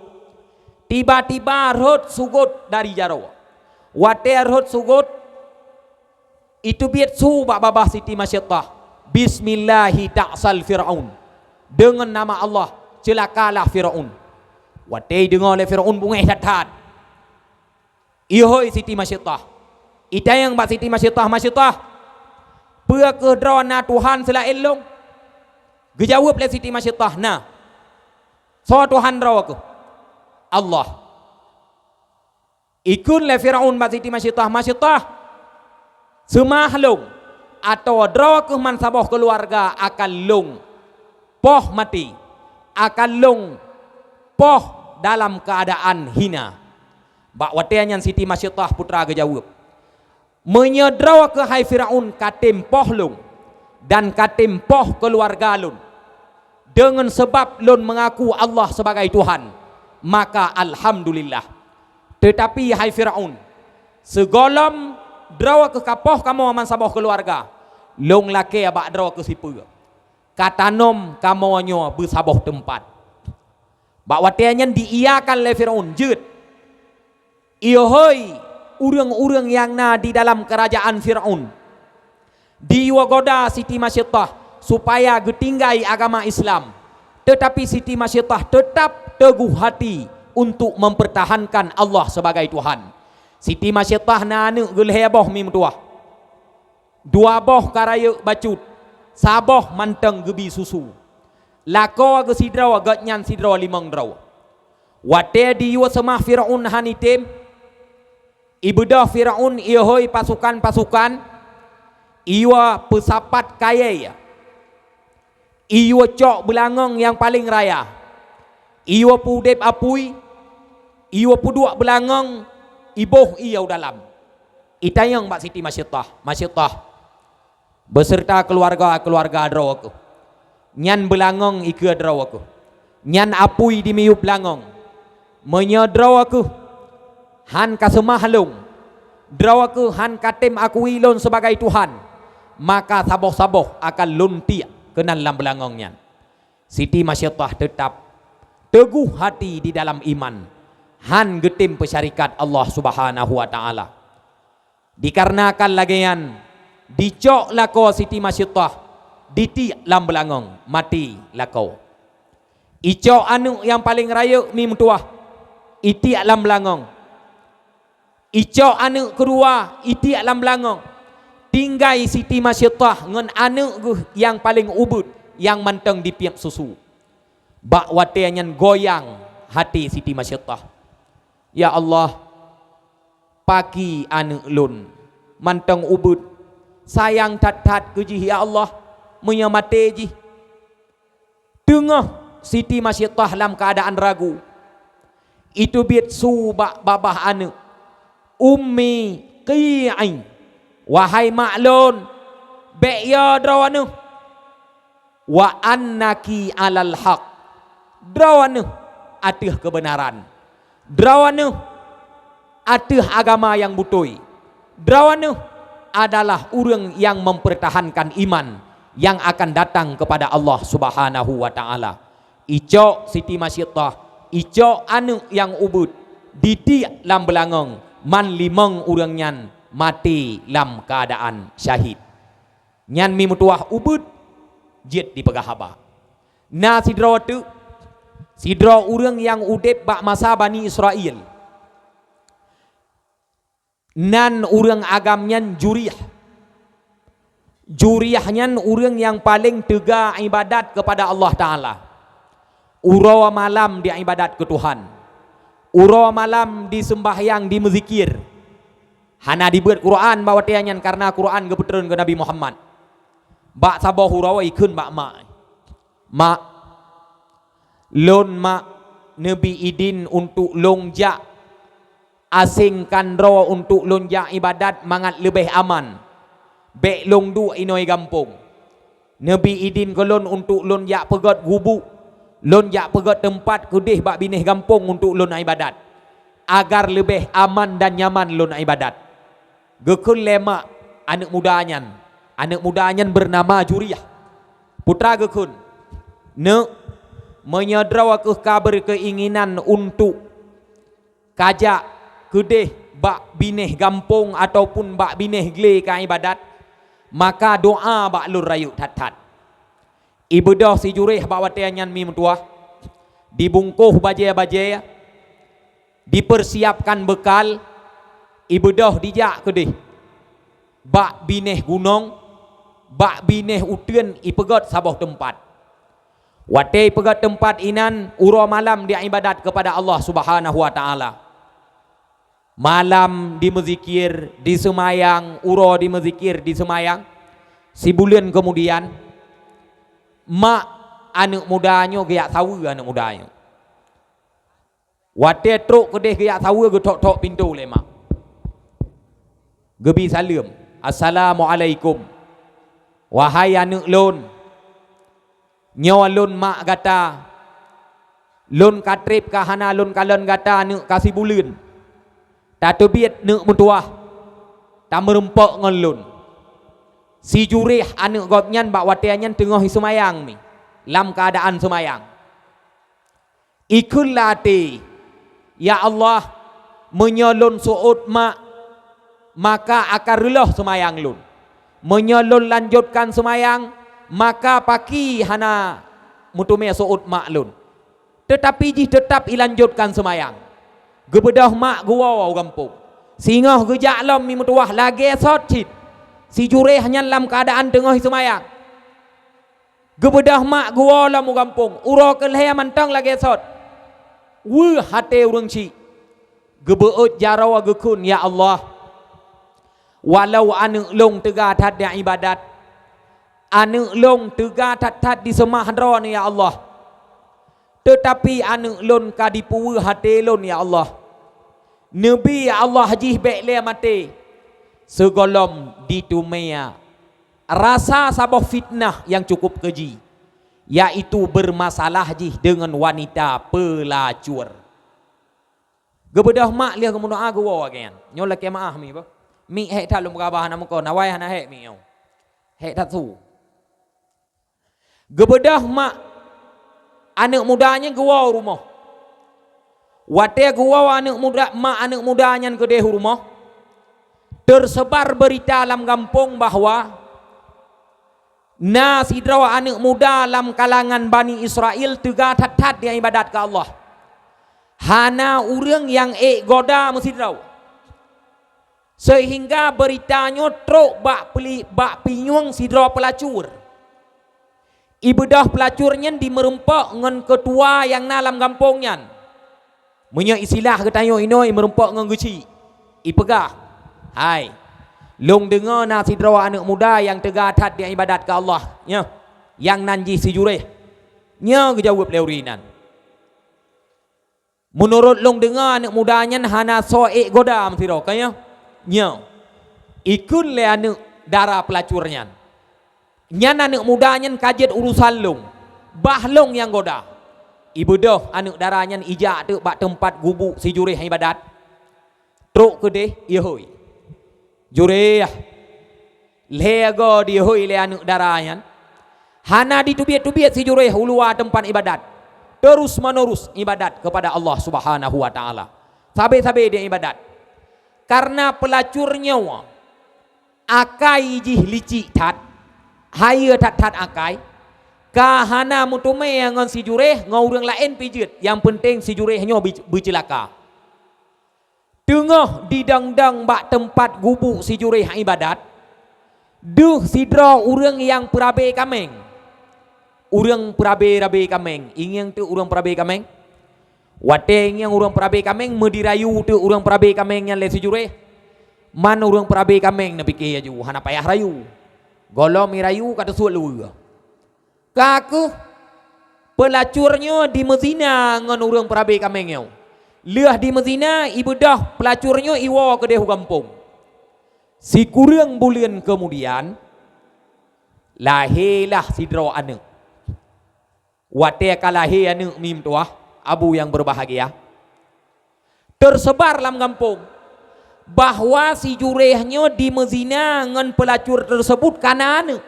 Tiba-tiba rot sugut dari jaro. Wate rot sugut itu biat su bak babah Siti Masyittah. Bismillahi ta'sal Firaun. Dengan nama Allah celakalah Firaun. Watai dengar oleh Firaun bungeh dathat. Ihoi Siti Masyittah. Ita yang bak Siti Masyittah. Masyittah, pua ke drona Tuhan selain long? Gejawab le Siti Masyittah. Nah, so Tuhan draw aku Allah. Ikun le Firaun bak Siti Masyittah. Masyittah, semah long atau draw ke mansabah keluarga akan long poh mati, akan long poh dalam keadaan hina. Bak wateanyan Siti Masyittah putra gejawab. Menyedraw ke hai Firaun katim poh lung dan katim poh keluarga lun. Dengan sebab lun mengaku Allah sebagai Tuhan, maka alhamdulillah. Tetapi hai Firaun, segolom draw ke kapoh kamu aman sabah keluarga. Long lake abak draw ke sipu. Katanom kamonyo bersabah tempat. Bak watianyan diiakan le Firaun jut. Ihoi urang-urang yang na di dalam kerajaan Firaun. Diwagoda Siti Masyittah supaya getinggai agama Islam. Tetapi Siti Masyittah tetap teguh hati untuk mempertahankan Allah sebagai Tuhan. Siti Masyittah na anu gelheboh mim tuah. Dua boh karaya bacut. Saboh manteng gebi susu. Lako ge sidraw gatnyan sidraw limang draw. Wate diwa semah Firaun hanitim. Ibadah Firaun ihoi pasukan-pasukan. Iwa pesapat kaya. Iwa cok belangong yang paling raya. Iwa pudep apui. Iwa puduak belangong. Iboh iyau dalam. Itayang Mbak Siti Masyittah. Masyittah beserta keluarga draw aku. Nyan belangong ikut draw aku. Nyan apui di miup belangong. Menyedraw aku. han kasemah lung, drawa ke han katem akui lon sebagai Tuhan, maka saboh-saboh akan luntiak ke dalam belangongnya. Siti Masyiatah tetap teguh hati di dalam iman, han getim pesyarikat Allah Subhanahu wa taala. Dikarenakan lagian dicok lako Siti Masyiatah ditiak lam belangong mati lako. Icok anu yang paling raya mi mutuah itiak lam belangong. Icok anu kedua itiak lam belangong. Tinggai Siti Masyiatah ngan anu yang paling ubud yang manteng di piap susu. Bak watianyan goyang hati Siti Masyiatah. Ya Allah, pagi anu lun manteng ubud sayang tat-tat keji ya Allah menyamate ji. Tengah Siti Masyiatah dalam keadaan ragu. Itu biat su bak babah anu ummi qi'in, wahai maklun be ya drawanu wa annaki alal haq, drawanu atih kebenaran, drawanu atih agama yang butoi, drawanu adalah orang yang mempertahankan iman yang akan datang kepada Allah Subhanahu wa taala. Icok Siti Masyiatah, icok anu yang ubud ditiak lam belangong man limang urang nyan mati lam keadaan syahid. Nyan mi mutuah ubud jet di pegahaba. Nah sidra tu sidra urang yang udep bak masa Bani Israel. Nan urang agamnyan Juriyah. Juriyahnya urang yang paling tega ibadat kepada Allah Ta'ala. Urawa malam dia ibadat ke Tuhan, urawa malam di sembahyang di mezikir. Hana dibuat Quran bawa tianyan karena Quran keputeran ke Nabi Muhammad. Bak sabah urawa ikun bak mak lon mak Nabi idin untuk longjak asingkan rawa untuk longjak ibadat mangat lebih aman. Bek long du inoi gampung. Nabi idin kolon untuk longjak pegat gubuk, lonjak pegat tempat kudih bak bineh gampung untuk lon ibadat agar lebih aman dan nyaman lon ibadat. Gekun lemak anak mudanya bernama Juriyah, putra gekun ne menyedrawa ke kabar keinginan untuk kajak kudih bak bineh gampung ataupun bak bineh gle ka ibadat, maka doa bak lur rayu tat-tat. Ibadah si Juriyah bawa tianyan mi mutuah dibungkuh bajaya-bajaya, dipersiapkan bekal, ibadah dijak kedih bak bineh gunung, bak bineh utien ipegat sabah tempat. Wate pegat tempat inan ura malam dia ibadat kepada Allah Subhanahu wa taala. Malam di mezikir, di semayang, ura di mezikir, di semayang. Si bulan kemudian mak anak mudanya gaya tahu anak mudanya. Wate truk kedeh gaya tahu ge tok-tok pintu le mak. Gebi salam, assalamualaikum. Wahai anak lon. Nyawa lon mak gata. Lon katrip ka hana lon kalon gata anak kasih bulan. Tak tebiat nak mutuah. Tak merempak ngan lon. Si Juriyah anak gopnyan bak watianyan tengah semayang ni, lam keadaan semayang. Ikun lati, ya Allah menyolon suud mak, maka akan relah semayang lun. Menyolon lanjutkan semayang, maka paki hana mutumnya suud mak lun. Tetapi jih tetap ilanjutkan semayang. Gebedah mak gua wau gampung. Sehingga gejak lam mi mutuah lagi socit. Si Juriyah dalam keadaan tengah semayang. Gebedah mak gua lam gampung. Ura keleh mantang lagi sot. Wu hati urang ci. Gebeut jarawa gekun ya Allah. Walau anu long tega tat dia ibadat. Anu long tega tat di semahra ni ya Allah. Tetapi anu lon kadipu hati lon ya Allah. Nabi ya Allah hajih baik le mati. Segolom ditumea rasa sabah fitnah yang cukup keji, yaitu bermasalah jih dengan wanita pelacur. Gebedah mak liah kemun doa gua wagen. Nyol laki maah mi ba. Mi hek that lum kabah na mko na wai hana hek mi yo. Hek that su. Gebedah mak anak mudanya gua rumah. Wate gua anak muda mak anak mudanya ke deh rumah. Tersebar berita dalam kampung bahwa sidra anak muda dalam kalangan Bani Israel tega tat-tat dia ibadat ke Allah. Hana orang yang goda sidra. Sehingga beritanya truk bak pinyung sidra pelacur. Ibadah pelacurnya dimerempak dengan ketua yang dalam kampungnya. Punya istilah katanya inoi merempak dengan geci. Ipegah. Hai. Long dengar sidra anak muda yang tegatat dia ibadat ke Allah, nya. Yang nanji si jureh. Nya kejawab leurinan. Menurut long dengar anak mudanya hana soek goda sidra kaya. Nya. Ikun le anak darah pelacurnya. Nya anak mudanya kajet urusan long. Bah long yang goda. Ibadah anak darahnya ijak tu bak tempat gubuk si jureh ibadat. Truk ke deh, iya hoi. Jureh lego dia hoi le anak darahnya. Hana ditubiat-tubiat si jureh ulua tempat ibadat. Terus menerus ibadat kepada Allah Subhanahu wa taala. Sabe-sabe dia ibadat. Karena pelacurnya akai jih licik tat. Haya tat-tat akai. Kahana mutume ngan si jureh ngau urang lain pijit. Yang penting si jurehnya bercelaka. Tengah didang-dang bak tempat gubuk si jureh ibadat. Duh sidra urang yang perabe kameng. Urang perabe kameng. Ingin tu urang perabe kameng. Wateng yang urang perabe kameng medirayu tu urang perabe kameng yang le si jureh. Man urang perabe kameng na pikir aju hana payah rayu. Golom rayu kata suat lu. Kaku pelacurnya di mezina ngan urang perabe kameng. Liah di mezina ibadah pelacurnya iwa ke dehu kampung. Si kurang bulan kemudian lahirlah sidra anak. Wate kalahir anak mim tuah abu yang berbahagia. Tersebar dalam kampung bahwa si jurehnya di mezina ngan pelacur tersebut karena anak.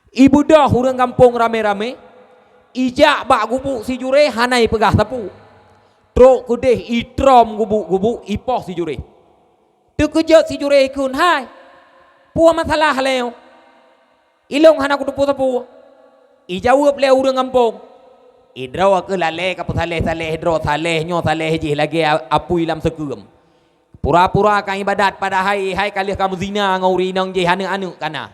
Ibadah urang kampung rame-rame. Ijak bak gubuk si jureh hanai pegah tapu. Truk kudeh itrom gubuk-gubuk ipoh si jureh. Terkejut si jureh ikun, hai. Puah masalah leo. Ilong hana ku tepu-tepu. Ijawab leo urang kampung. Idraw ke laleh ka saleh draw saleh nyo saleh jih lagi apui lam sekeum. Pura-pura kan ibadat pada hai kalih kamu zina ngauri nang jih anu kana.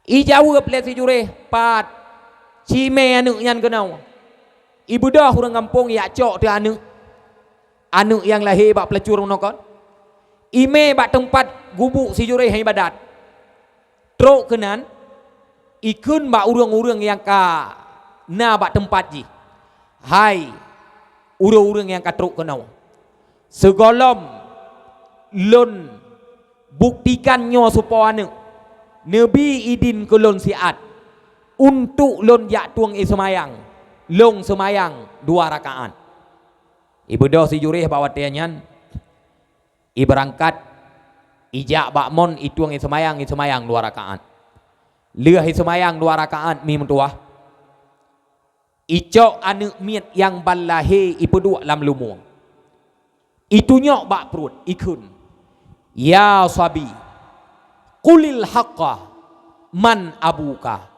Ijawab le si jureh pat cime anu nyan kenau. Ibadah orang kampung ya cok tu anu yang lahir bak pelacur nokon. Ime bak tempat gubuk si jureh ibadat. Truk kenan ikun bak urang-urang yang ka na bak tempat ji. Hai urang-urang yang ka truk kenau. Segolom lon buktikannya supaya anu Nabi idin ke lon siat untuk lon jak tuang semayang. Long semayang 2 rakaat. Ibadah si jureh bawa tianyan. Iberangkat ijak bakmon ituang semayang 2 rakaat. Liah semayang 2 rakaat mi mentuah. Icok anak miet yang balahe ipeduk lam lumur. Itunya bak perut ikun. Ya sabi. Qulil haqqa man abuka.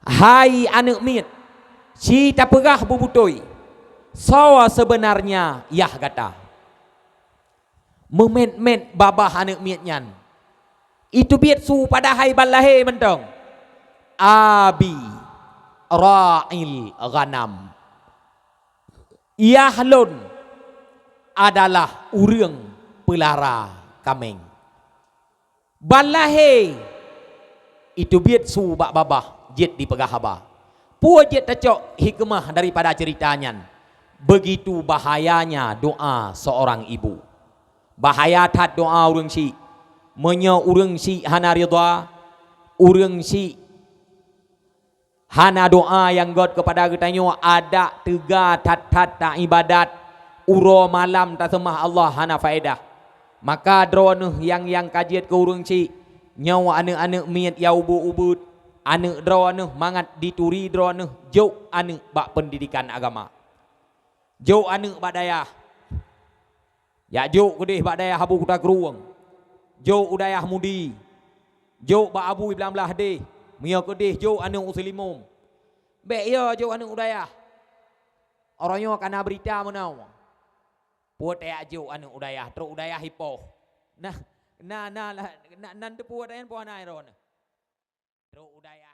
Hai anak miet. Si tak pegah bubutoi. Sawa sebenarnya yah kata. Memet-met babah anak mietnyan. Itu biat su pada hai balahe mentong. Abi ra'il ghanam. Yahlun adalah urang pelara kameng. Balahe itu biat su bak babah jet di pegah haba. Pujet tecok hikmah daripada ceritanya. Begitu bahayanya doa seorang ibu. Bahaya tat doa urang si. Menya urang si hana ridha. Urang si hana doa yang God kepada katanya ada 3 tat-tat tak ibadat. uro malam tak semah Allah hana faedah. Maka drone yang kajiat ke urang ci nyawa anak-anak miat ya ubud anak drone mangat dituri drone jauh anak bak pendidikan agama. Jauh anak bak dayah. Ya jauh kedih bak dayah habu kuda keruang. Jauh udayah mudi. Jauh bak abu belah-belah deh. Mia kedih jauh anak uslimum. Bek ya jauh anak udayah. Orangnya kena berita menau. Puat ya jauh anak udayah, terus udayah hipoh. Nah, nanti puat ayan puan air ron. Terus udayah